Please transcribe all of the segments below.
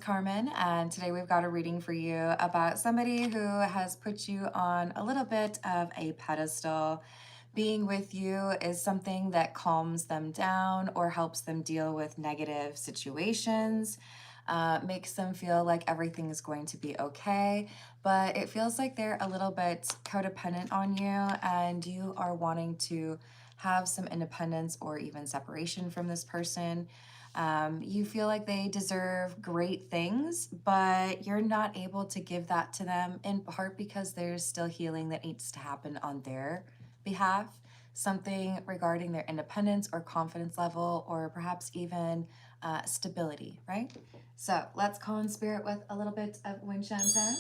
Carmen, and today we've got a reading for you about somebody who has put you on a little bit of a pedestal. Being with you is something that calms them down or helps them deal with negative situations, makes them feel like everything is going to be okay, but it feels like they're a little bit codependent on you and you are wanting to have some independence or even separation from this person. You feel like they deserve great things, but you're not able to give that to them, in part because there's still healing that needs to happen on their behalf. Something regarding their independence or confidence level, or perhaps even stability, right? So let's call in spirit with a little bit of wind chanting.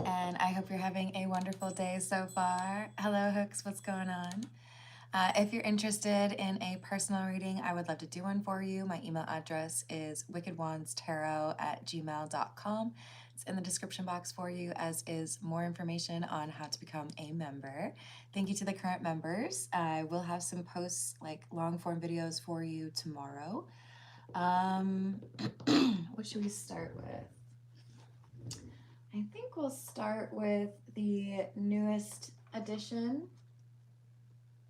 And I hope you're having a wonderful day so far. Hello, Hooks, what's going on? If you're interested in a personal reading, I would love to do one for you. My email address is wickedwandstarot@gmail.com. It's in the description box for you, as is more information on how to become a member. Thank you to the current members. I will have some posts, like long form videos for you tomorrow. What should we start with? I think we'll start with the newest edition.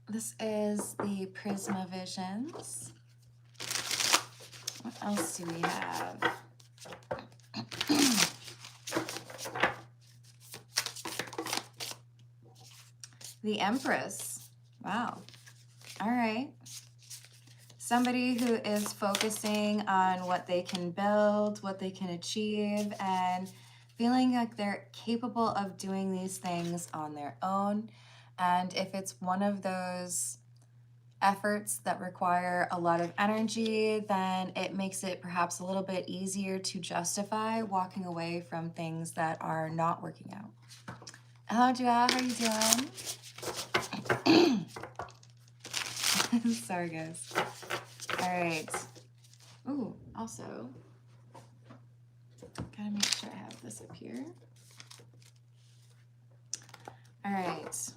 This is the Prisma Visions. What else do we have? The Empress. Wow. All right. Somebody who is focusing on what they can build, what they can achieve, and feeling like they're capable of doing these things on their own. And if it's one of those efforts that require a lot of energy, then it makes it perhaps a little bit easier to justify walking away from things that are not working out. Hello, Joelle. How are you doing? Sorry, guys. All right. Ooh, also, gotta make sure I have this up here. All right.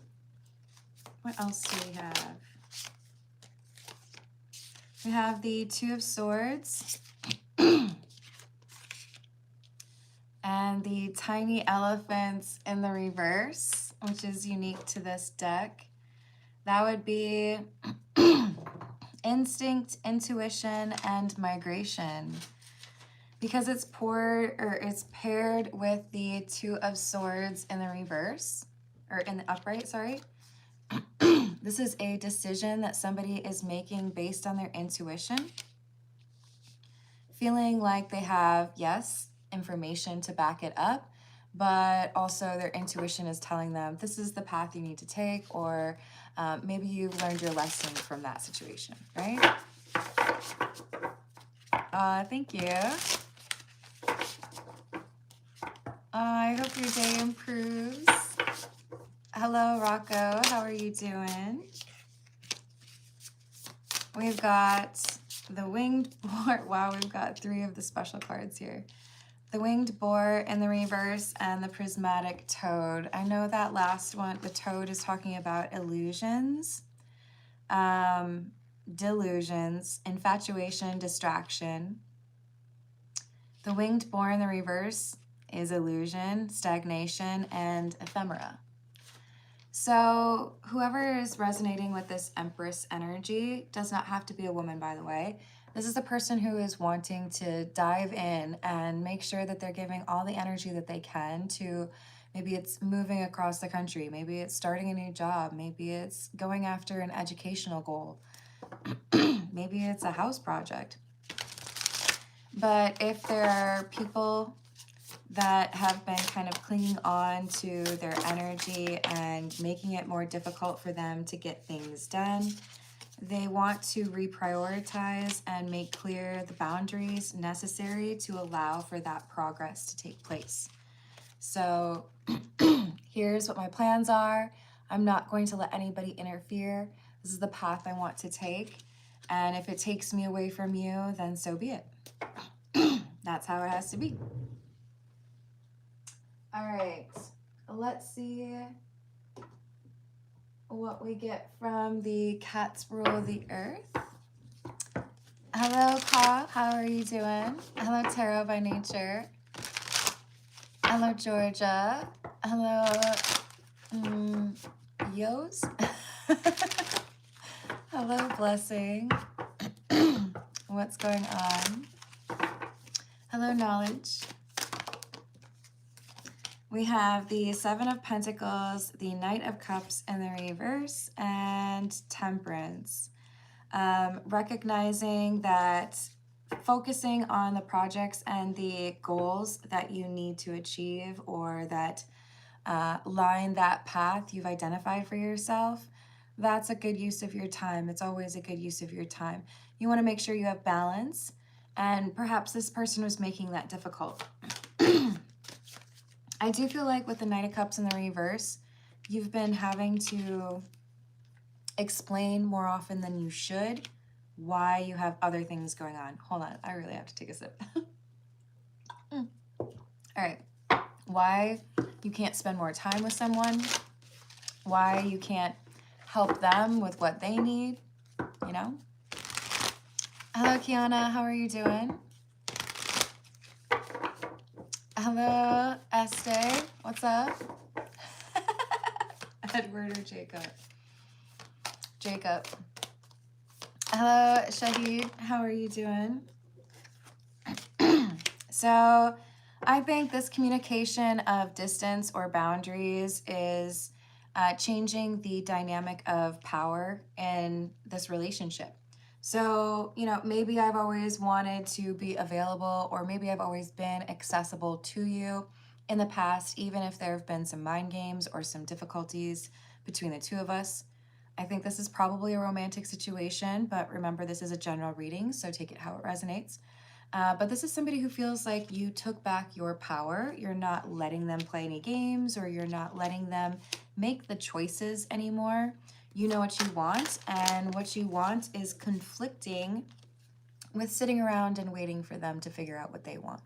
What else do we have? We have the Two of Swords and the tiny elephants in the reverse, which is unique to this deck. That would be instinct, intuition, and migration. Because it's paired with the Two of Swords in the reverse, or in the upright, sorry. This is a decision that somebody is making based on their intuition, feeling like they have, yes, information to back it up, but also their intuition is telling them this is the path you need to take, or maybe you've learned your lesson from that situation, right? Thank you. I hope your day improves. Hello, Rocco. How are you doing? We've got the winged boar. Wow, we've got 3 of the special cards here. The winged boar in the reverse and the prismatic toad. I know that last one, the toad, is talking about illusions, delusions, infatuation, distraction. The winged boar in the reverse is illusion, stagnation, and ephemera. So whoever is resonating with this Empress energy does not have to be a woman, by the way. This is a person who is wanting to dive in and make sure that they're giving all the energy that they can to, maybe it's moving across the country, maybe it's starting a new job, maybe it's going after an educational goal, maybe it's a house project. But if there are people that have been kind of clinging on to their energy and making it more difficult for them to get things done, they want to reprioritize and make clear the boundaries necessary to allow for that progress to take place. So here's what my plans are. I'm not going to let anybody interfere. This is the path I want to take. And if it takes me away from you, then so be it. That's how it has to be. All right, let's see what we get from the Cats Rule the Earth. Hello, Ka. How are you doing? Hello, Tarot by Nature. Hello, Georgia. Hello, Yos. Hello, Blessing. What's going on? Hello, Knowledge. We have the Seven of Pentacles, the Knight of Cups in the reverse, and Temperance. Recognizing that focusing on the projects and the goals that you need to achieve, or that line that path you've identified for yourself, that's a good use of your time. It's always a good use of your time. You want to make sure you have balance, and perhaps this person was making that difficult. I do feel like with the Knight of Cups in the reverse, you've been having to explain more often than you should why you have other things going on. Hold on, I really have to take a sip. All right, why you can't spend more time with someone, why you can't help them with what they need, you know? Hello, Kiana, how are you doing? Hello, Esther, what's up? Edward or Jacob? Jacob. Hello, Shahid, how are you doing? So I think this communication of distance or boundaries is changing the dynamic of power in this relationship. So, you know, maybe I've always wanted to be available, or maybe I've always been accessible to you in the past, even if there have been some mind games or some difficulties between the two of us. I think this is probably a romantic situation, but remember, this is a general reading, so take it how it resonates. But this is somebody who feels like you took back your power. You're not letting them play any games, or you're not letting them make the choices anymore. You know what you want, and what you want is conflicting with sitting around and waiting for them to figure out what they want.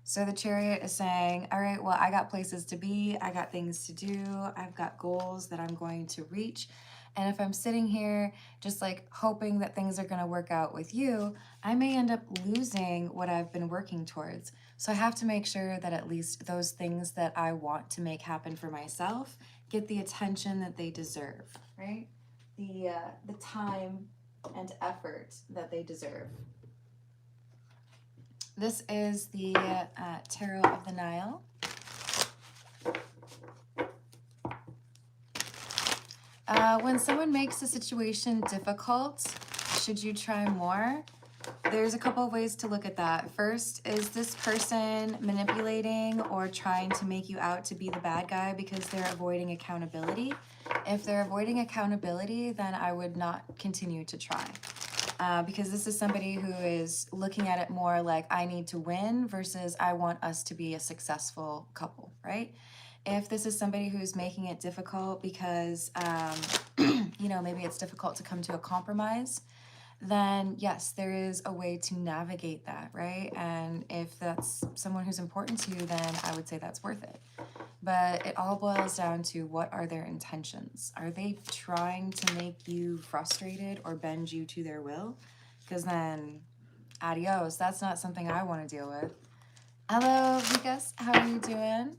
So the Chariot is saying, all right, well, I got places to be, I got things to do, I've got goals that I'm going to reach. And if I'm sitting here just like hoping that things are going to work out with you, I may end up losing what I've been working towards. So I have to make sure that at least those things that I want to make happen for myself get the attention that they deserve, right? The time and effort that they deserve. This is the Tarot of the Nile. When someone makes a situation difficult, should you try more? There's a couple of ways to look at that. First, is this person manipulating or trying to make you out to be the bad guy because they're avoiding accountability? If they're avoiding accountability, then I would not continue to try. Because this is somebody who is looking at it more like I need to win versus I want us to be a successful couple, right? If this is somebody who's making it difficult because, you know, maybe it's difficult to come to a compromise, then yes, there is a way to navigate that, right? And if that's someone who's important to you, then I would say that's worth it. But it all boils down to, what are their intentions? Are they trying to make you frustrated or bend you to their will? Because then, adios, that's not something I want to deal with. Hello, Vikas, how are you doing?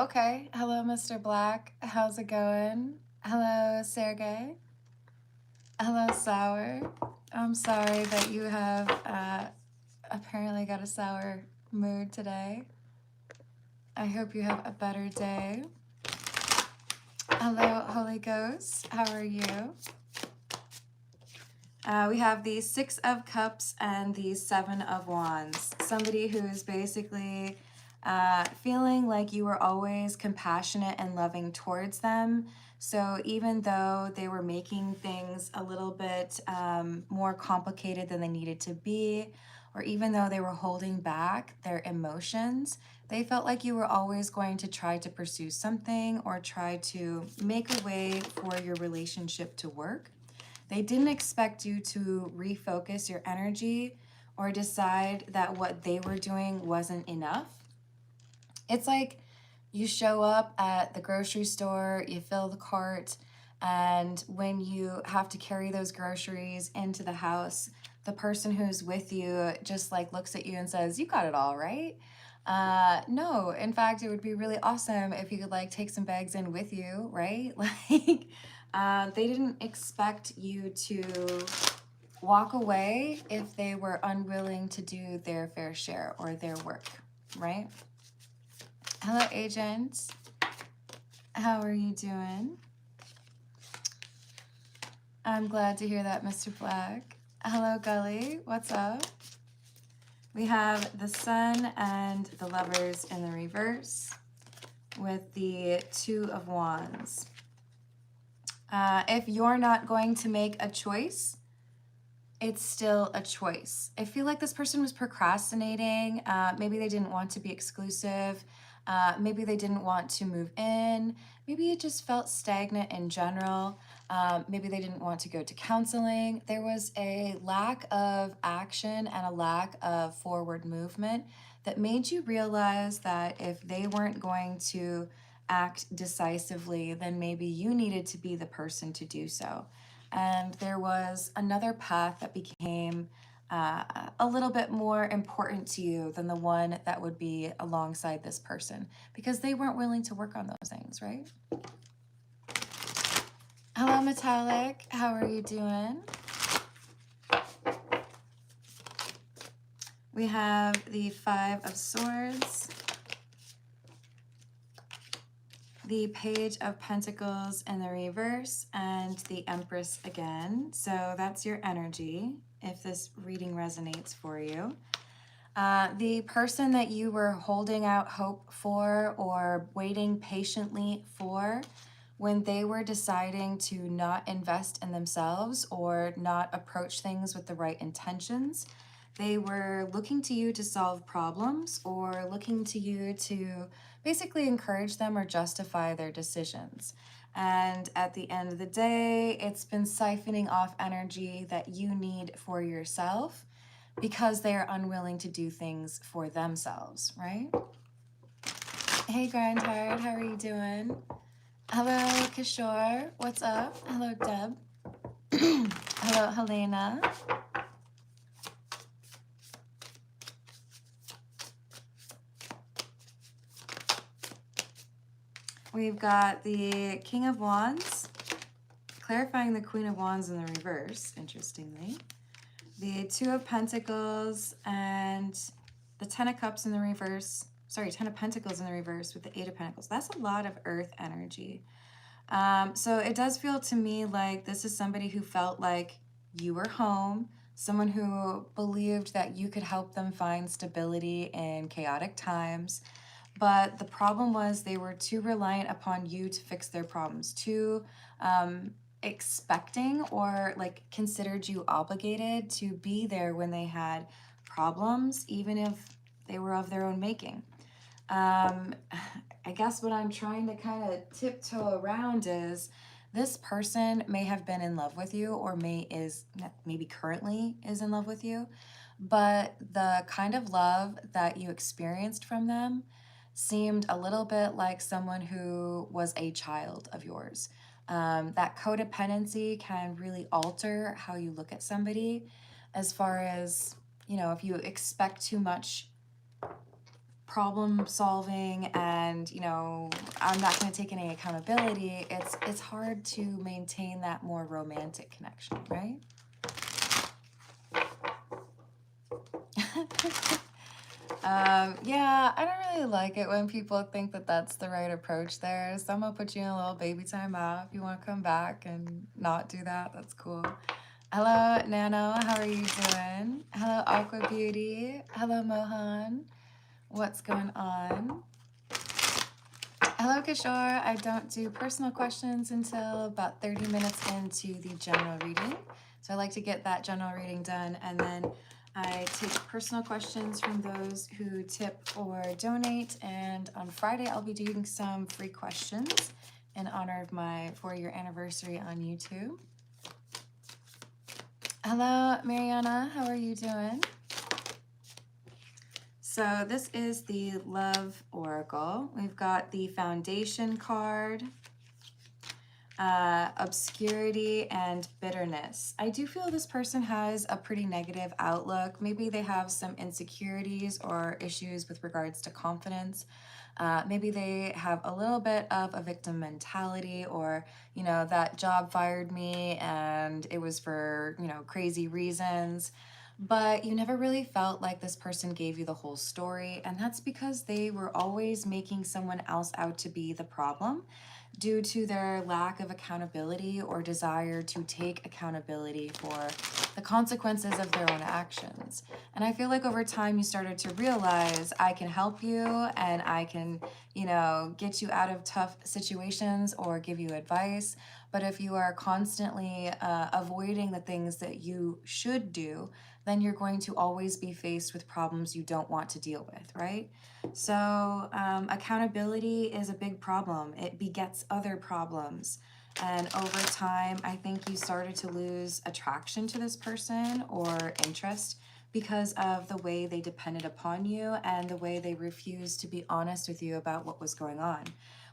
Okay. Hello, Mr. Black. How's it going? Hello, Sergey. Hello, Sour. I'm sorry that you have apparently got a sour mood today. I hope you have a better day. Hello, Holy Ghost. How are you? We have the Six of Cups and the Seven of Wands. Somebody who is basically feeling like you were always compassionate and loving towards them. So even though they were making things a little bit more complicated than they needed to be, or even though they were holding back their emotions, they felt like you were always going to try to pursue something or try to make a way for your relationship to work. They didn't expect you to refocus your energy or decide that what they were doing wasn't enough. It's like you show up at the grocery store, you fill the cart, And when you have to carry those groceries into the house, the person who's with you just like looks at you and says, "You got it all, right?" No, in fact, it would be really awesome if you could like take some bags in with you, right? Like, they didn't expect you to walk away if they were unwilling to do their fair share or their work, right? Hello, agent. How are you doing? I'm glad to hear that, Mr. Black. Hello, Gully. What's up? We have the Sun and the Lovers in the reverse with the Two of Wands. If you're not going to make a choice, it's still a choice. I feel like this person was procrastinating. Maybe they didn't want to be exclusive. Maybe they didn't want to move in. Maybe it just felt stagnant in general. Maybe they didn't want to go to counseling. There was a lack of action and a lack of forward movement that made you realize that if they weren't going to act decisively, then maybe you needed to be the person to do so. And there was another path that became a little bit more important to you than the one that would be alongside this person because they weren't willing to work on those things, right? Hello, Metallic. How are you doing? We have the Five of Swords, the Page of Pentacles in the reverse, and the Empress again. So that's your energy, if this reading resonates for you. The person that you were holding out hope for or waiting patiently for, when they were deciding to not invest in themselves or not approach things with the right intentions, they were looking to you to solve problems or looking to you to basically encourage them or justify their decisions. And at the end of the day, it's been siphoning off energy that you need for yourself because they are unwilling to do things for themselves, right? Hey, Grindhard, how are you doing? Hello, Kishore. What's up? Hello, Deb. Hello, Helena. We've got the King of Wands, clarifying the Queen of Wands in the reverse, interestingly. The Two of Pentacles and the Ten of Cups in the reverse. Sorry, Ten of Pentacles in the reverse with the Eight of Pentacles. That's a lot of earth energy. So it does feel to me like this is somebody who felt like you were home, someone who believed that you could help them find stability in chaotic times. But the problem was they were too reliant upon you to fix their problems, too expecting or like considered you obligated to be there when they had problems, even if they were of their own making. I guess what I'm trying to kind of tiptoe around is this person may have been in love with you or maybe currently is in love with you, but the kind of love that you experienced from them seemed a little bit like someone who was a child of yours. That codependency can really alter how you look at somebody as far as, you know, if you expect too much problem solving and, you know, I'm not going to take any accountability, it's hard to maintain that more romantic connection, right? Yeah, I don't really like it when people think that that's the right approach there. So I'm gonna put you in a little baby time out. If you want to come back and not do that, that's cool. Hello, Nano. How are you doing? Hello, Aqua Beauty. Hello, Mohan. What's going on? Hello, Kishore. I don't do personal questions until about 30 minutes into the general reading. So I like to get that general reading done, and then I take personal questions from those who tip or donate. And on Friday, I'll be doing some free questions in honor of my 4-year anniversary on YouTube. Hello, Mariana. How are you doing? So this is the Love Oracle. We've got the Foundation card. Obscurity and bitterness. I do feel this person has a pretty negative outlook. Maybe they have some insecurities or issues with regards to confidence. Maybe they have a little bit of a victim mentality, or, you know, that job fired me and it was for, you know, crazy reasons. But you never really felt like this person gave you the whole story. And that's because they were always making someone else out to be the problem due to their lack of accountability or desire to take accountability for the consequences of their own actions. And I feel like over time you started to realize, I can help you and I can, you know, get you out of tough situations or give you advice. But if you are constantly avoiding the things that you should do, then you're going to always be faced with problems you don't want to deal with, right? So accountability is a big problem. It begets other problems. And over time, I think you started to lose attraction to this person or interest because of the way they depended upon you and the way they refused to be honest with you about what was going on.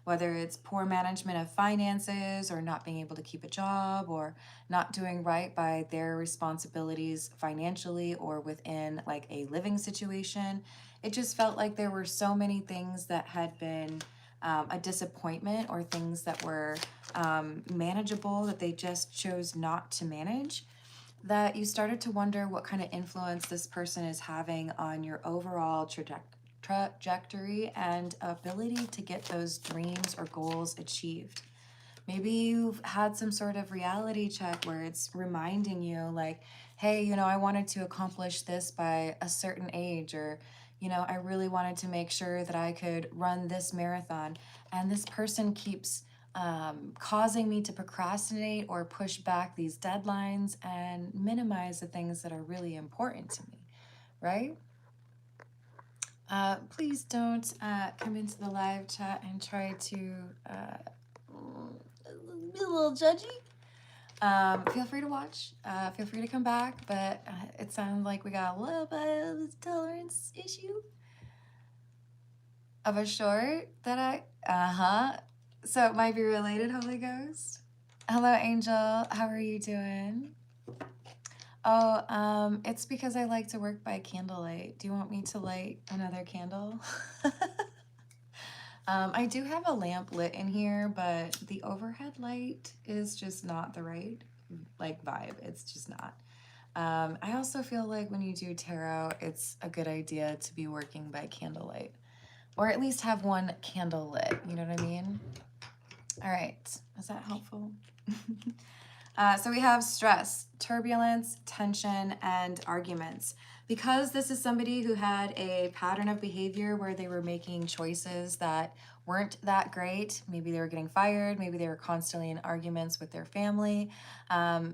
Whether it's poor management of finances or not being able to keep a job or not doing right by their responsibilities financially or within like a living situation. It just felt like there were so many things that had been a disappointment or things that were manageable that they just chose not to manage, that you started to wonder what kind of influence this person is having on your overall trajectory and ability to get those dreams or goals achieved. Maybe you've had some sort of reality check where it's reminding you like, hey, you know, I wanted to accomplish this by a certain age, or, you know, I really wanted to make sure that I could run this marathon. And this person keeps causing me to procrastinate or push back these deadlines and minimize the things that are really important to me, right? Please don't come into the live chat and try to be a little judgy. Feel free to watch. Feel free to come back, but it sounds like we got a little bit of a tolerance issue of a short that so it might be related, Holy Ghost. Hello, Angel. How are you doing? Oh, it's because I like to work by candlelight. Do you want me to light another candle? I do have a lamp lit in here, but the overhead light is just not the right like vibe. It's just not. I also feel like when you do tarot, it's a good idea to be working by candlelight, or at least have one candle lit. You know what I mean? All right, is that helpful? So we have stress, turbulence, tension, and arguments. Because this is somebody who had a pattern of behavior where they were making choices that weren't that great. Maybe they were getting fired. Maybe they were constantly in arguments with their family.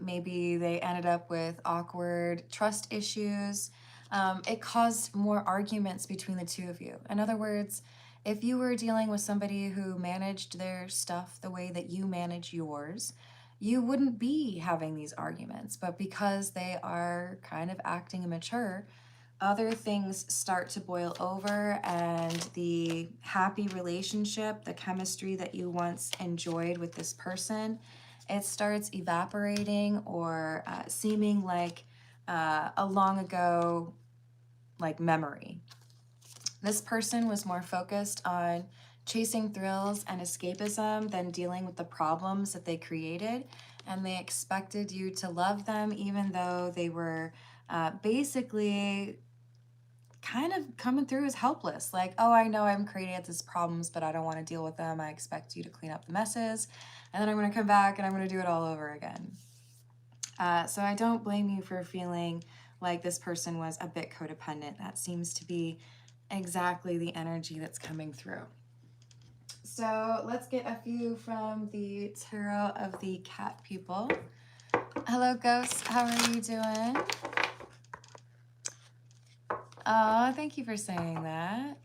Maybe they ended up with awkward trust issues. It caused more arguments between the two of you. In other words, if you were dealing with somebody who managed their stuff the way that you manage yours, you wouldn't be having these arguments. But because they are kind of acting immature, other things start to boil over, and the happy relationship, the chemistry that you once enjoyed with this person, it starts evaporating or seeming like a long ago like memory. This person was more focused on chasing thrills and escapism than dealing with the problems that they created. And they expected you to love them, even though they were basically kind of coming through as helpless. Like, oh, I know I'm creating these problems, but I don't want to deal with them. I expect you to clean up the messes. And then I'm going to come back and I'm going to do it all over again. So I don't blame you for feeling like this person was a bit codependent. That seems to be exactly the energy that's coming through. So let's get a few from the Tarot of the Cat people. Hello, Ghost. How are you doing? Oh, thank you for saying that.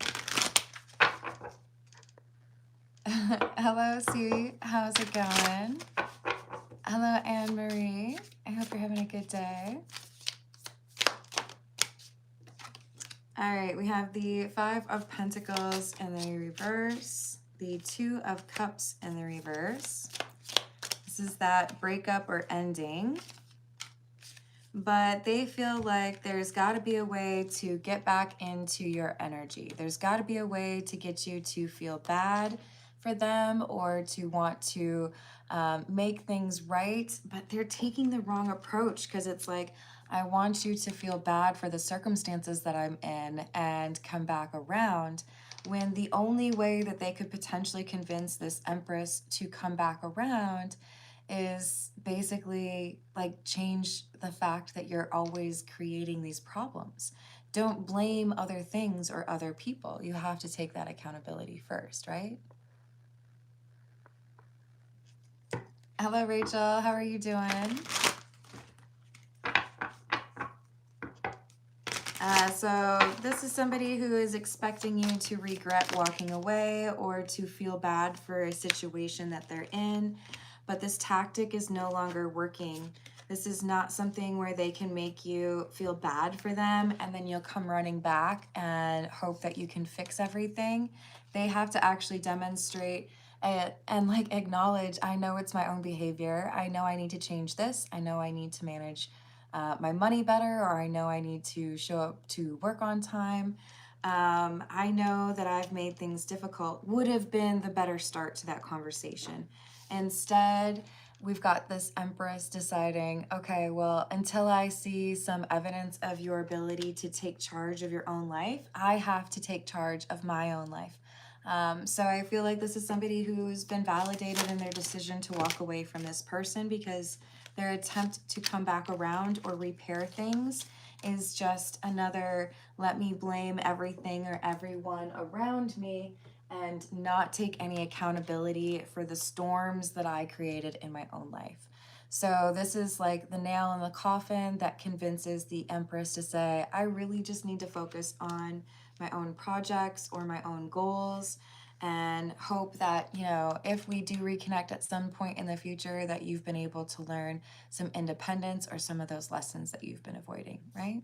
Hello, Sue. How's it going? Hello, Anne-Marie. I hope you're having a good day. All right, we have the Five of Pentacles in the reverse, the Two of Cups in the reverse, is that breakup or ending. But they feel like there's got to be a way to get back into your energy. There's got to be a way to get you to feel bad for them or to want to make things right. But they're taking the wrong approach, because it's like, I want you to feel bad for the circumstances that I'm in and come back around, when the only way that they could potentially convince this Empress to come back around is basically like change the fact that you're always creating these problems. Don't blame other things or other people. You have to take that accountability first, right? Hello, Rachel. How are you doing? So this is somebody who is expecting you to regret walking away or to feel bad for a situation that they're in, but this tactic is no longer working. This is not something where they can make you feel bad for them and then you'll come running back and hope that you can fix everything. They have to actually demonstrate and like acknowledge, I know it's my own behavior. I know I need to change this. I know I need to manage my money better, or I know I need to show up to work on time. I know that I've made things difficult, would have been the better start to that conversation. Instead, we've got this Empress deciding, okay, well, until I see some evidence of your ability to take charge of your own life, I have to take charge of my own life. So I feel like this is somebody who's been validated in their decision to walk away from this person, because their attempt to come back around or repair things is just another, let me blame everything or everyone around me and not take any accountability for the storms that I created in my own life. So this is like the nail in the coffin that convinces the Empress to say, I really just need to focus on my own projects or my own goals, and hope that, you know, if we do reconnect at some point in the future, that you've been able to learn some independence or some of those lessons that you've been avoiding, right?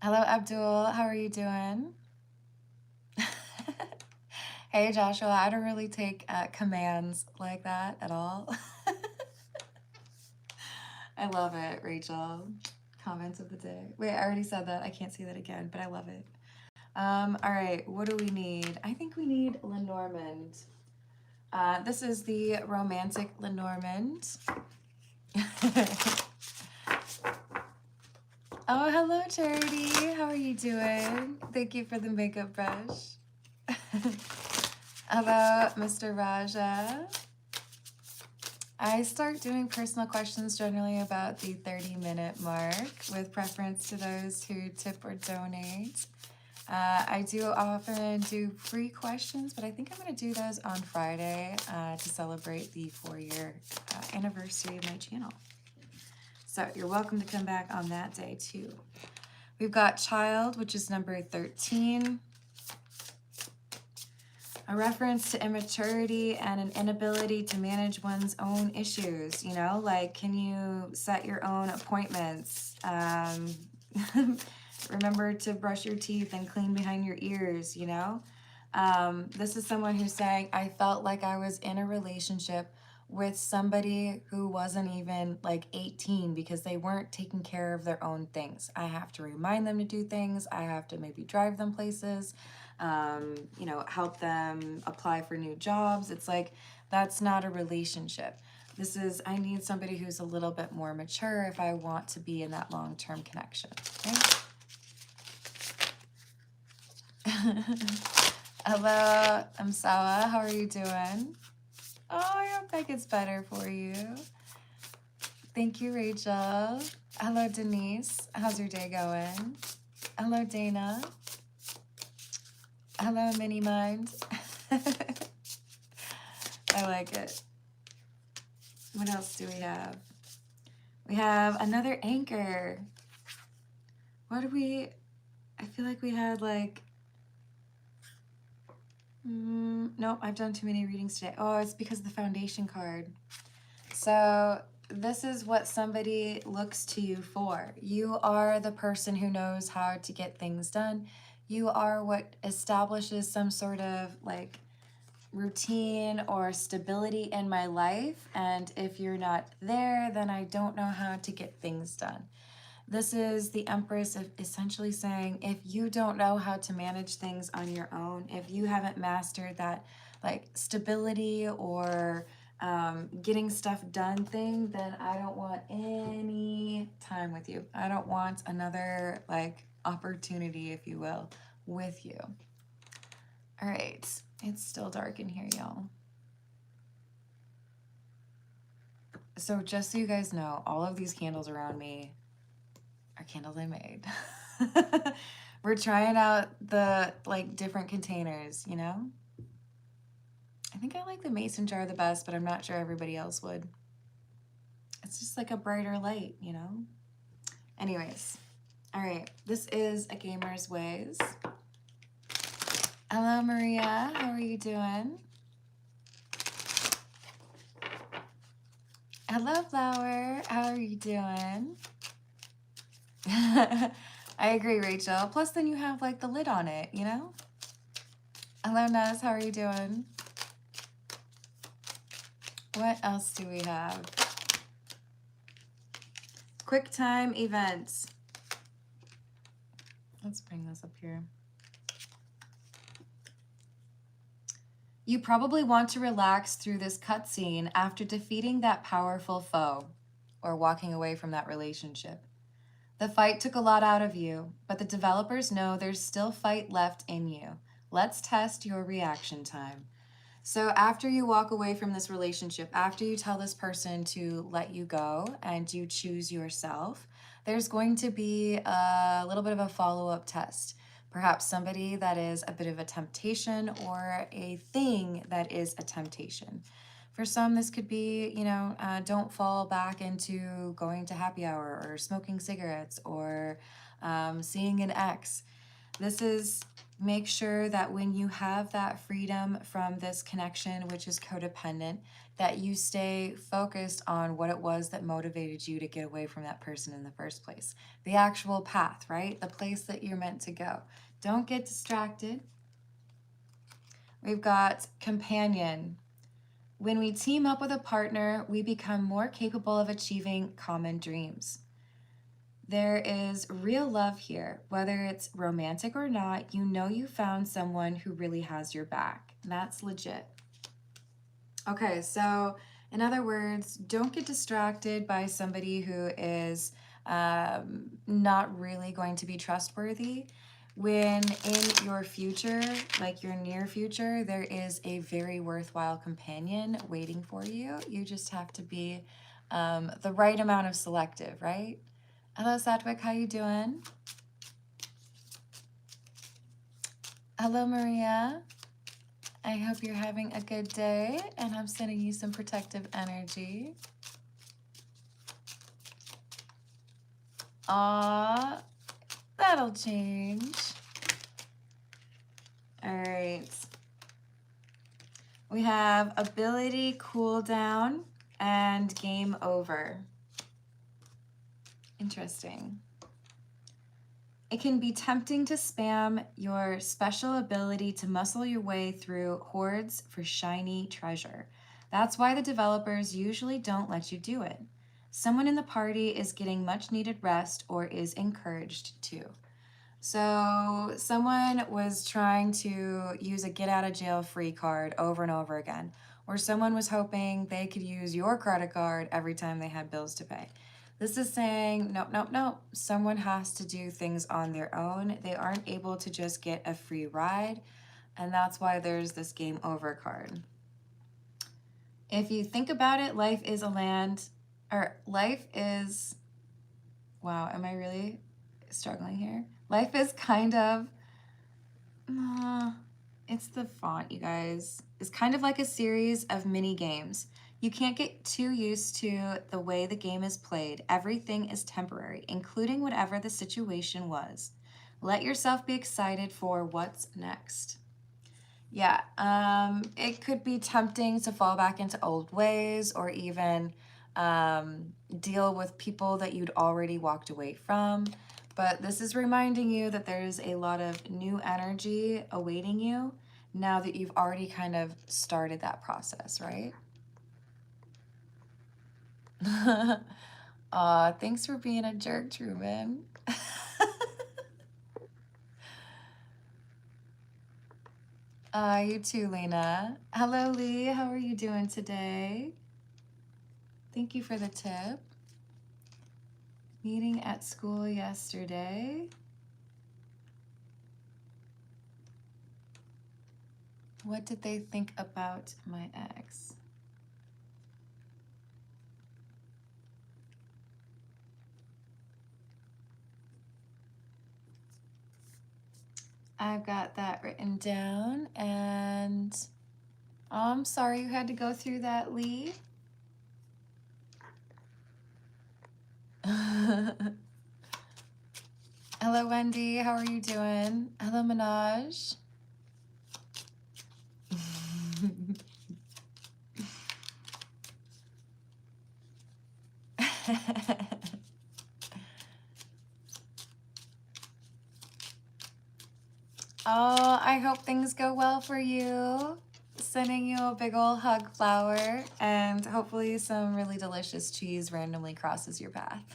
Hello, Abdul. How are you doing? Hey, Joshua. I don't really take commands like that at all. I love it, Rachel. Comments of the day. Wait, I already said that. I can't say that again, but I love it. All right, what do we need? I think we need Lenormand. This is the romantic Lenormand. Oh, hello, Charity. How are you doing? Thank you for the makeup brush. Hello, Mr. Raja. I start doing personal questions generally about the 30-minute mark, with preference to those who tip or donate. I do often do free questions, but I think I'm going to do those on Friday to celebrate the 4-year anniversary of my channel. So you're welcome to come back on that day too. We've got Child, which is number 13. A reference to immaturity and an inability to manage one's own issues. You know, like, can you set your own appointments? Remember to brush your teeth and clean behind your ears, you know? This is someone who's saying, I felt like I was in a relationship with somebody who wasn't even like 18 because they weren't taking care of their own things. I have to remind them to do things. I have to maybe drive them places, you know, help them apply for new jobs. It's like, that's not a relationship. This is, I need somebody who's a little bit more mature if I want to be in that long-term connection, right? Hello, I'm Sawa. How are you doing? Oh, I hope that gets better for you. Thank you, Rachel. Hello, Denise. How's your day going? Hello, Dana. Hello, Mini Mind. I like it. What else do we have? We have another anchor. What do we... I feel like we had like... nope, I've done too many readings today. Oh, it's because of the foundation card. So this is what somebody looks to you for. You are the person who knows how to get things done. You are what establishes some sort of like routine or stability in my life. And if you're not there, then I don't know how to get things done. This is the Empress of essentially saying, if you don't know how to manage things on your own, if you haven't mastered that like stability or getting stuff done thing, then I don't want any time with you. I don't want another like opportunity, if you will, with you. All right, it's still dark in here, y'all. So just so you guys know, all of these candles around me are candles I made. We're trying out the like different containers, you know? I think I like the mason jar the best, but I'm not sure everybody else would. It's just like a brighter light, you know? Anyways, all right, this is A Gamer's Ways. Hello, Maria, how are you doing? Hello, Flower, how are you doing? I agree, Rachel. Plus, then you have like the lid on it, you know? Hello, Naz, how are you doing? What else do we have? Quick time events. Let's bring this up here. You probably want to relax through this cutscene after defeating that powerful foe or walking away from that relationship. The fight took a lot out of you, but the developers know there's still fight left in you. Let's test your reaction time. So after you walk away from this relationship, after you tell this person to let you go and you choose yourself, there's going to be a little bit of a follow-up test. Perhaps somebody that is a bit of a temptation or a thing that is a temptation. For some, this could be, you know, don't fall back into going to happy hour or smoking cigarettes or seeing an ex. This is make sure that when you have that freedom from this connection, which is codependent, that you stay focused on what it was that motivated you to get away from that person in the first place. The actual path, right? The place that you're meant to go. Don't get distracted. We've got companion. When we team up with a partner, we become more capable of achieving common dreams. There is real love here. Whether it's romantic or not, you know you found someone who really has your back. That's legit. Okay, so in other words, don't get distracted by somebody who is not really going to be trustworthy. When in your future, like your near future, there is a very worthwhile companion waiting for you. You just have to be the right amount of selective, right? Hello, Satwik, how you doing? Hello, Maria. I hope you're having a good day, and I'm sending you some protective energy. Aw, that'll change. All right. We have ability cooldown and game over. Interesting. It can be tempting to spam your special ability to muscle your way through hordes for shiny treasure. That's why the developers usually don't let you do it. Someone in the party is getting much needed rest or is encouraged to. So someone was trying to use a get out of jail free card over and over again, or someone was hoping they could use your credit card every time they had bills to pay. This is saying, nope, nope, nope. Someone has to do things on their own. They aren't able to just get a free ride. And that's why there's this game over card. If you think about it, life is, wow, am I really struggling here? Life is kind of, it's the font, you guys. It's kind of like a series of mini games. You can't get too used to the way the game is played. Everything is temporary, including whatever the situation was. Let yourself be excited for what's next. Yeah, it could be tempting to fall back into old ways or even deal with people that you'd already walked away from. But this is reminding you that there's a lot of new energy awaiting you. now that you've already kind of started that process, right? Aw, thanks for being a jerk, Truman. You too, Lena. Hello, Lee. How are you doing today? Thank you for the tip. Meeting at school yesterday. What did they think about my ex? I've got that written down, and I'm sorry you had to go through that, Lee. Hello, Wendy. How are you doing? Hello, Minaj. Oh, I hope things go well for you. Sending you a big old hug flower, and hopefully some really delicious cheese randomly crosses your path.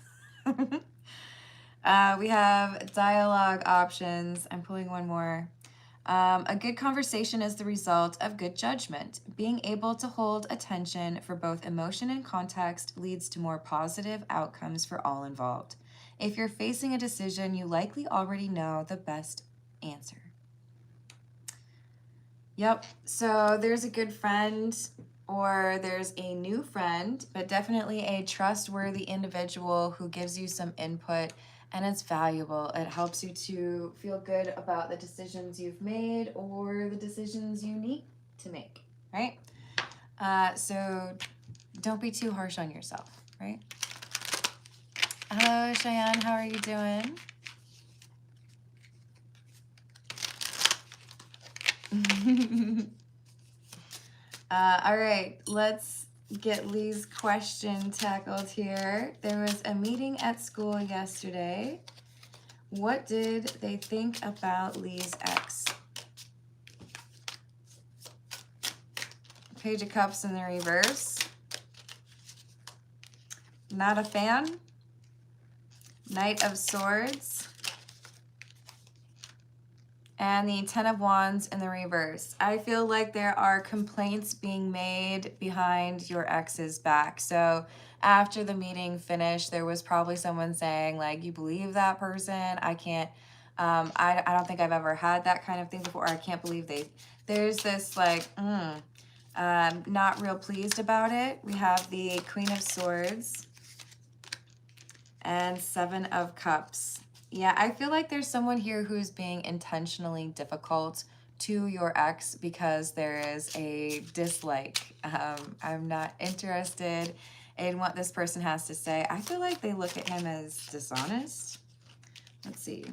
We have dialogue options. I'm pulling one more. A good conversation is the result of good judgment. Being able to hold attention for both emotion and context leads to more positive outcomes for all involved. If you're facing a decision, you likely already know the best answer. Yep, so there's a good friend or there's a new friend, but definitely a trustworthy individual who gives you some input, and it's valuable. It helps you to feel good about the decisions you've made or the decisions you need to make, right? So don't be too harsh on yourself, right? Hello, Cheyenne, how are you doing? All right, let's get Lee's question tackled here. There was a meeting at school yesterday. What did they think about Lee's ex? Page of Cups in the reverse. Not a fan. Knight of Swords. And the Ten of Wands in the reverse. I feel like there are complaints being made behind your ex's back. So after the meeting finished, there was probably someone saying, like, you believe that person? I can't, I don't think I've ever had that kind of thing before. I can't believe there's this, like, not real pleased about it. We have the Queen of Swords and Seven of Cups. Yeah, I feel like there's someone here who's being intentionally difficult to your ex because there is a dislike. I'm not interested in what this person has to say. I feel like they look at him as dishonest. Let's see.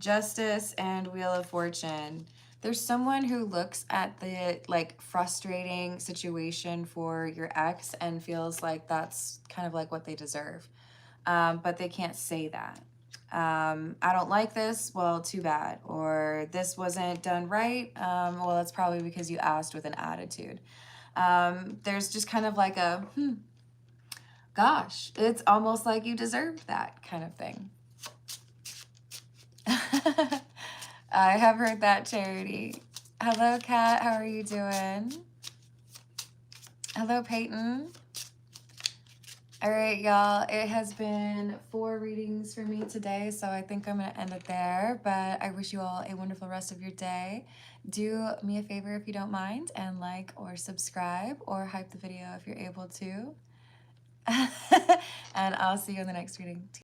Justice and Wheel of Fortune. There's someone who looks at the, like, frustrating situation for your ex and feels like that's kind of like what they deserve. But they can't say that. I don't like this, well, too bad. Or this wasn't done right, well, that's probably because you asked with an attitude. There's just kind of like a, gosh, it's almost like you deserved that kind of thing. I have heard that, Charity. Hello, Kat, how are you doing? Hello, Peyton. All right, y'all, it has been 4 readings for me today, so I think I'm going to end it there, but I wish you all a wonderful rest of your day. Do me a favor if you don't mind, and like or subscribe or hype the video if you're able to. And I'll see you in the next reading.